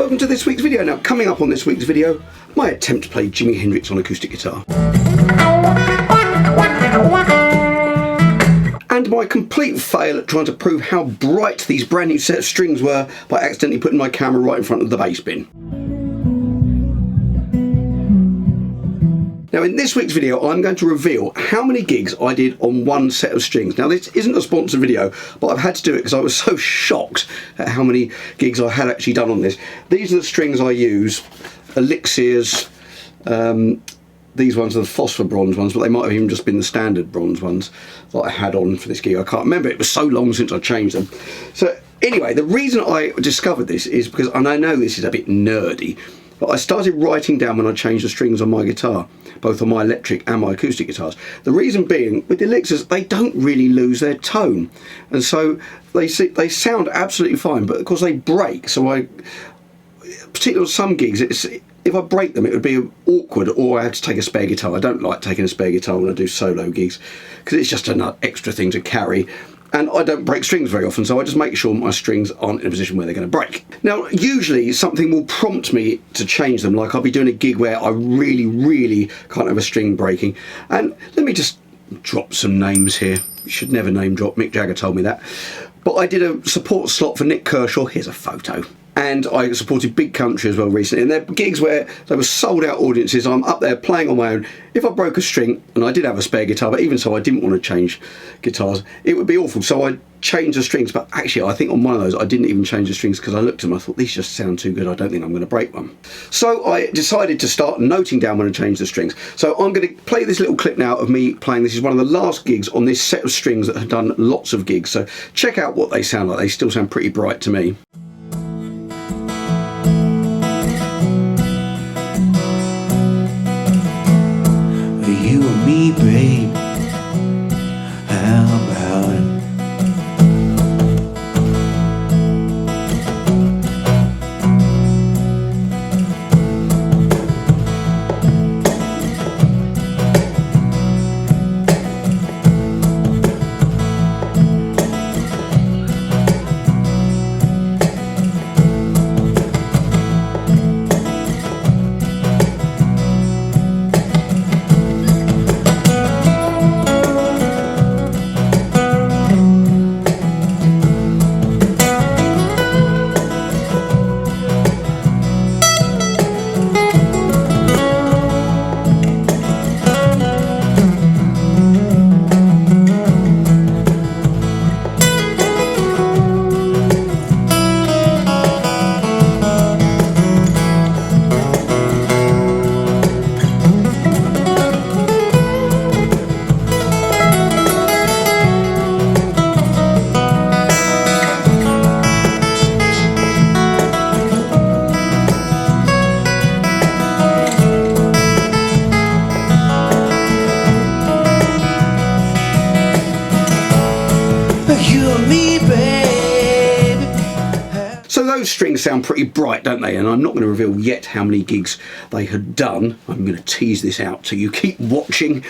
welcome to this week's video. Now, coming up on this week's video, my attempt to play Jimi Hendrix on acoustic guitar. And my complete fail at trying to prove how bright these brand new set of strings were by accidentally putting my camera right in front of the bass bin. Now in this week's video I'm going to reveal how many gigs I did on one set of strings. Now this isn't a sponsored video, but I've had to do it because I was so shocked at how many gigs I had actually done on this. These are the strings I use, elixirs. These ones are the phosphor bronze ones, but they might have even just been the standard bronze ones that I had on for this gig. I can't remember, it was so long since I changed them. So anyway, the reason I discovered this is because, and I know this is a bit nerdy, but I started writing down when I changed the strings on my guitar, both on my electric and my acoustic guitars. The reason being, with the elixirs, they don't really lose their tone. And so they sound absolutely fine, but of course they break. So particularly on some gigs, if I break them, it would be awkward, or I have to take a spare guitar. I don't like taking a spare guitar when I do solo gigs, because it's just an extra thing to carry. And I don't break strings very often, so I just make sure my strings aren't in a position where they're going to break. Now, usually something will prompt me to change them, like I'll be doing a gig where I really can't have a string breaking. And let me just drop some names here. You should never name drop, Mick Jagger told me that. But I did a support slot for Nick Kershaw, here's a photo. And I supported Big Country as well recently, and they're gigs where they were sold out audiences. I'm up there playing on my own. If I broke a string, and I did have a spare guitar, but even so I didn't want to change guitars, it would be awful. So I changed the strings, but actually I think on one of those I didn't even change the strings because I looked at them, I thought these just sound too good, I don't think I'm going to break one. So I decided to start noting down when I changed the strings. So I'm going to play this little clip now of me playing. This is one of the last gigs on this set of strings that have done lots of gigs. So check out what they sound like. They still sound pretty bright to me. You and me, babe, how about it? You and me, baby. So those strings sound pretty bright, don't they? And I'm not going to reveal yet how many gigs they had done. I'm going to tease this out so you keep watching.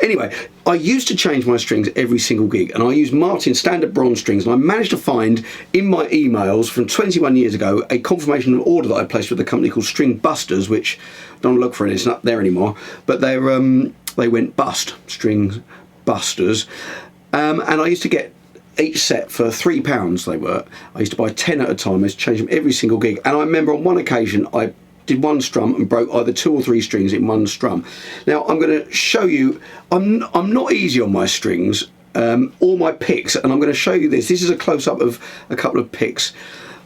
Anyway, I used to change my strings every single gig, and I used Martin's standard bronze strings, and I managed to find in my emails from 21 years ago a confirmation of order that I placed with a company called String Busters, which don't look for it, it's not there anymore, but they went bust, String Busters. And I used to get each set for £3 they were. I used to buy 10 at a time. I used to change them every single gig. And I remember on one occasion I did one strum and broke either 2 or 3 strings in one strum. Now I'm going to show you, I'm not easy on my strings or my picks, and I'm going to show you this. This is a close-up of a couple of picks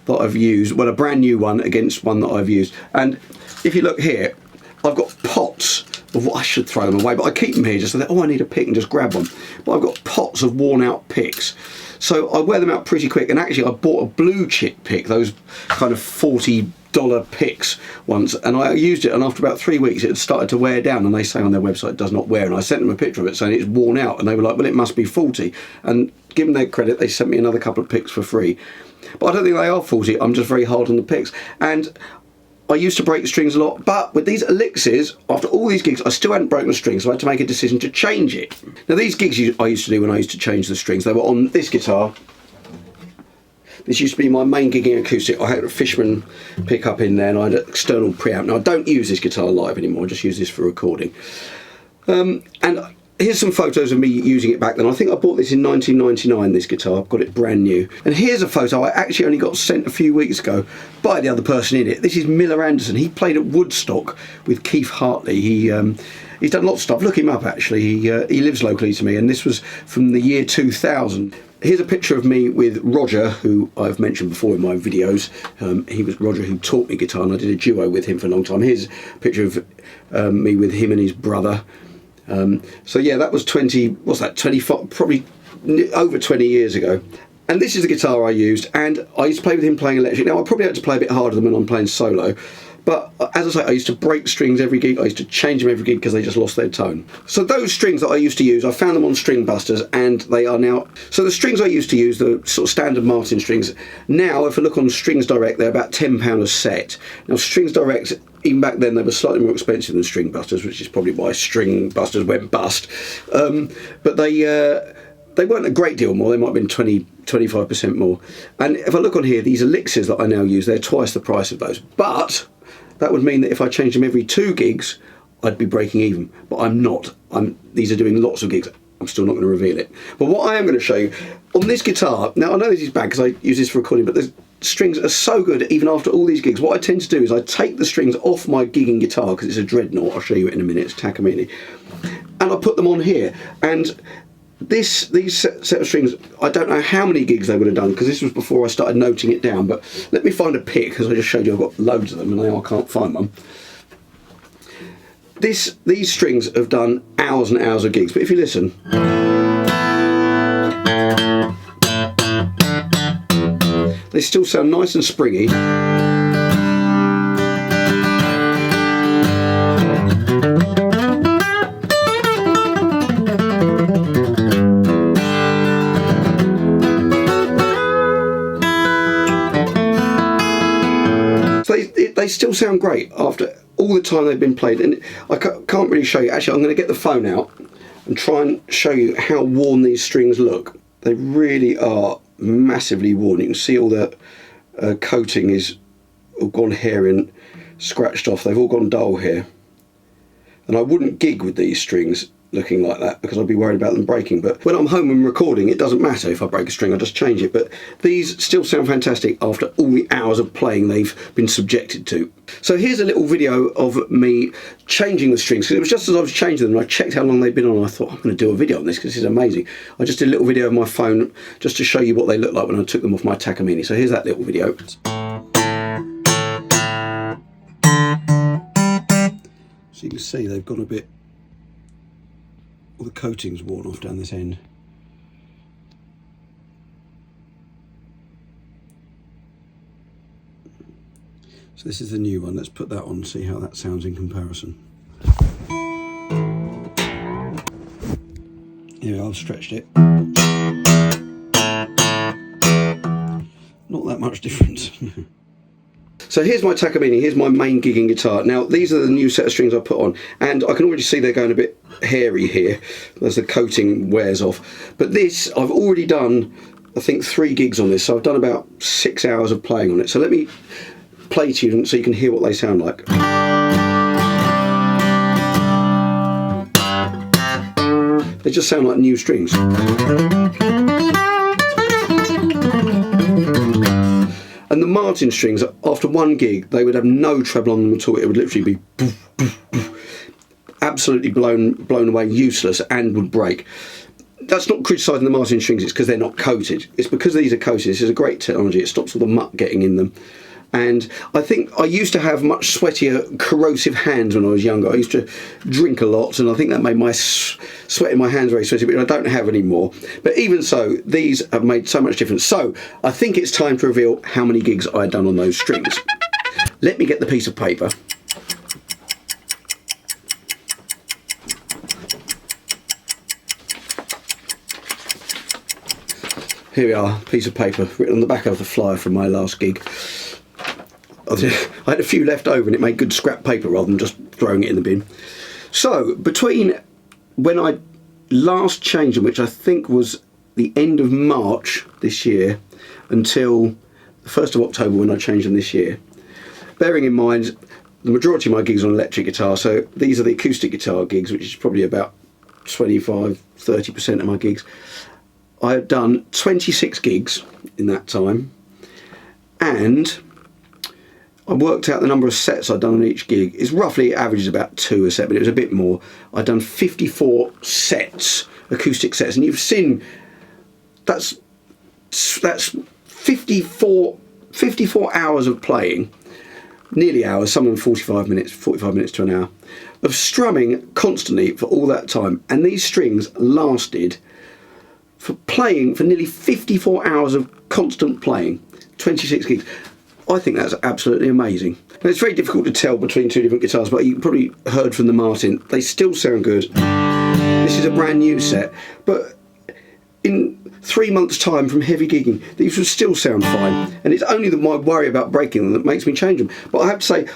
that I've used. Well, a brand new one against one that I've used. And if you look here, I've got pots of what I should throw them away, but I keep them here just so that, oh, I need a pick and just grab one. But I've got pots of worn out picks. So I wear them out pretty quick, and actually I bought a blue chip pick, those kind of $40 picks once, and I used it, and after about 3 weeks it had started to wear down, and they say on their website it does not wear, and I sent them a picture of it saying it's worn out, and they were like, well, it must be faulty. And given their credit, they sent me another couple of picks for free. But I don't think they are faulty, I'm just very hard on the picks. And I used to break the strings a lot, but with these elixirs, after all these gigs, I still hadn't broken the strings, so I had to make a decision to change it. Now these gigs I used to do when I used to change the strings, they were on this guitar, This used to be my main gigging acoustic. I had a Fishman pickup in there, and I had an external preamp. Now I don't use this guitar live anymore, I just use this for recording. And here's some photos of me using it back then. I think I bought this in 1999, this guitar. I've got it brand new. And here's a photo I actually only got sent a few weeks ago by the other person in it. This is Miller Anderson. He played at Woodstock with Keith Hartley. He's done lots of stuff. Look him up, actually. He lives locally to me, and this was from the year 2000. Here's a picture of me with Roger, who I've mentioned before in my videos. He was Roger who taught me guitar, and I did a duo with him for a long time. Here's a picture of me with him and his brother. So yeah, that was 25, probably over 20 years ago. And this is the guitar I used, and I used to play with him playing electric. Now I probably had to play a bit harder than when I'm playing solo, but as I say, I used to break strings every gig. I used to change them every gig because they just lost their tone. So those strings that I used to use, I found them on String Busters, and they are now, so the strings I used to use, the sort of standard Martin strings, now if I look on Strings Direct, they're about £10 a set. Now Strings Direct, even back then, they were slightly more expensive than String Busters, which is probably why String Busters went bust. But they weren't a great deal more. They might have been 25% more. And if I look on here, these elixirs that I now use, they're twice the price of those. But that would mean that if I changed them every 2 gigs, I'd be breaking even. But I'm not. These are doing lots of gigs. I'm still not going to reveal it. But what I am going to show you on this guitar, now I know this is bad because I use this for recording, but the strings are so good even after all these gigs. What I tend to do is I take the strings off my gigging guitar, because it's a Dreadnought, I'll show you it in a minute, it's Takamine, and I put them on here. And these set of strings, I don't know how many gigs they would have done, because this was before I started noting it down, but let me find a pic, because I just showed you I've got loads of them and now I can't find one. These strings have done hours and hours of gigs, but if you listen, they still sound nice and springy. They still sound great after all the time they've been played, and I can't really show you. Actually, I'm going to get the phone out and try and show you how worn these strings look. They really are massively worn. You can see all the coating is all gone hair and scratched off. They've all gone dull here, and I wouldn't gig with these strings looking like that because I'd be worried about them breaking. But when I'm home and recording, it doesn't matter if I break a string, I just change it. But these still sound fantastic after all the hours of playing they've been subjected to. So here's a little video of me changing the strings, because it was just as I was changing them, I checked how long they'd been on, and I thought, I'm going to do a video on this because this is amazing. I just did a little video of my phone just to show you what they look like when I took them off my Takamine. So here's that little video. So you can see they've gone a bit, all the coating's worn off down this end. So this is the new one. Let's put that on and see how that sounds in comparison. Here, I've stretched it. Not that much difference. So here's my Takamine, here's my main gigging guitar. Now these are the new set of strings I put on, and I can already see they're going a bit hairy here as the coating wears off. But this, I've already done, I think 3 gigs on this, so I've done about 6 hours of playing on it. So let me play to you so you can hear what they sound like. They just sound like new strings. And the Martin strings, after 1 gig, they would have no treble on them at all. It would literally be boof, boof, boof, absolutely blown away, useless, and would break. That's not criticising the Martin strings, it's because they're not coated. It's because these are coated. This is a great technology. It stops all the muck getting in them. And I think I used to have much sweatier, corrosive hands when I was younger. I used to drink a lot, and I think that made my sweat in my hands very sweaty, but I don't have any more. But even so, these have made so much difference. So I think it's time to reveal how many gigs I had done on those strings. Let me get the piece of paper. Here we are, piece of paper written on the back of the flyer from my last gig. I had a few left over and it made good scrap paper rather than just throwing it in the bin. So between when I last changed them, which I think was the end of March this year, until the 1st of October when I changed them this year. Bearing in mind the majority of my gigs are on electric guitar, so these are the acoustic guitar gigs, which is probably about 25-30% of my gigs. I've done 26 gigs in that time, and I worked out the number of sets I'd done on each gig. It's roughly averages about 2 a set, but it was a bit more. I'd done 54 sets, acoustic sets, and you've seen that's 54 hours of playing, nearly hours, some of them 45 minutes to an hour, of strumming constantly for all that time. And these strings lasted for playing for nearly 54 hours of constant playing, 26 gigs. I think that's absolutely amazing. Now, it's very difficult to tell between two different guitars, but you probably heard from the Martin, they still sound good. This is a brand new set, but in 3 months' time from heavy gigging, these will still sound fine, and it's only my worry about breaking them that makes me change them. But I have to say,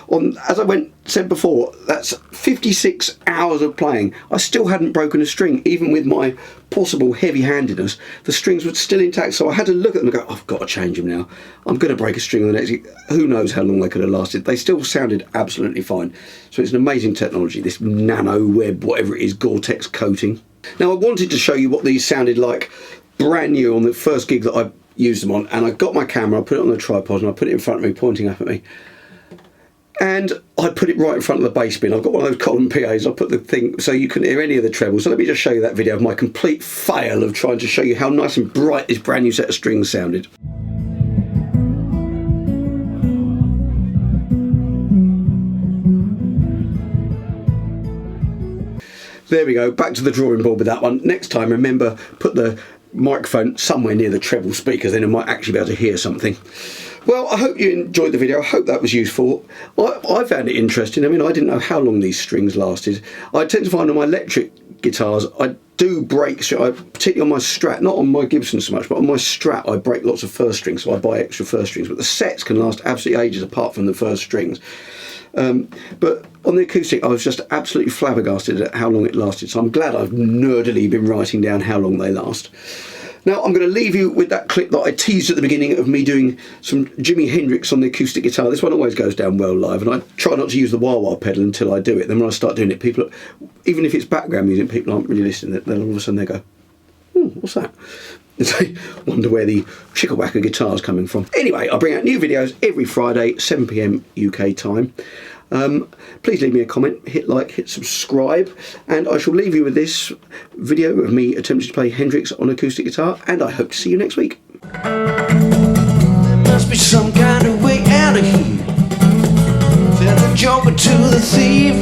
as I said before, that's 56 hours of playing. I still hadn't broken a string, even with my possible heavy-handedness. The strings were still intact, so I had to look at them and go, I've got to change them now. I'm going to break a string on the next gig. Who knows how long they could have lasted. They still sounded absolutely fine. So it's an amazing technology, this nano web, whatever it is, Gore-Tex coating. Now, I wanted to show you what these sounded like brand new on the first gig that I used them on, and I got my camera, I put it on the tripod, and I put it in front of me, pointing up at me, and I put it right in front of the bass bin. I've got one of those column PAs. I put the thing so you can hear any of the trebles. So let me just show you that video of my complete fail of trying to show you how nice and bright this brand new set of strings sounded. There we go, back to the drawing board with that one. Next time, remember, put the microphone somewhere near the treble speakers, then I might actually be able to hear something. Well, I hope you enjoyed the video. I hope that was useful. I found it interesting. I mean, I didn't know how long these strings lasted. I tend to find on my electric guitars, I do break, particularly on my Strat, not on my Gibson so much, but on my Strat, I break lots of first strings, so I buy extra first strings. But the sets can last absolutely ages apart from the first strings. But on the acoustic, I was just absolutely flabbergasted at how long it lasted. So I'm glad I've nerdily been writing down how long they last. Now I'm going to leave you with that clip that I teased at the beginning of me doing some Jimi Hendrix on the acoustic guitar. This one always goes down well live, and I try not to use the wah-wah pedal until I do it. Then when I start doing it, people, even if it's background music, people aren't really listening. Then all of a sudden they go, what's that? And they wonder where the chicklebacker guitar's coming from. Anyway, I bring out new videos every Friday, 7 PM UK time. Please leave me a comment, hit like, hit subscribe, and I shall leave you with this video of me attempting to play Hendrix on acoustic guitar, and I hope to see you next week. There must be some kind of way out of here. Fed the joker to the thief.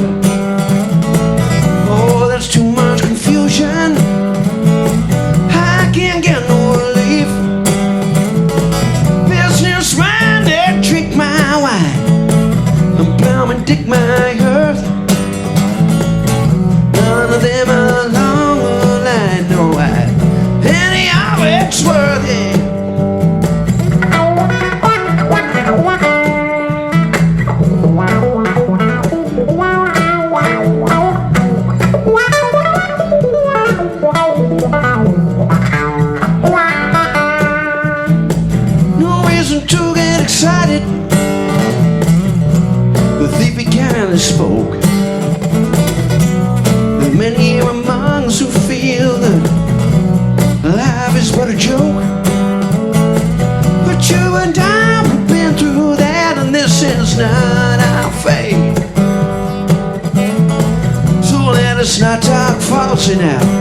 Oh, there's too much confusion. I can't get no relief. Businessman, they trick my wife. And dig my earth. None of them are long or I know why. Anyhow, it's worth it. No reason to get excited, but they began and spoke. There are many among us who feel that life is but a joke. But you and I have been through that, and this is not our fate. So let us not talk falsely now.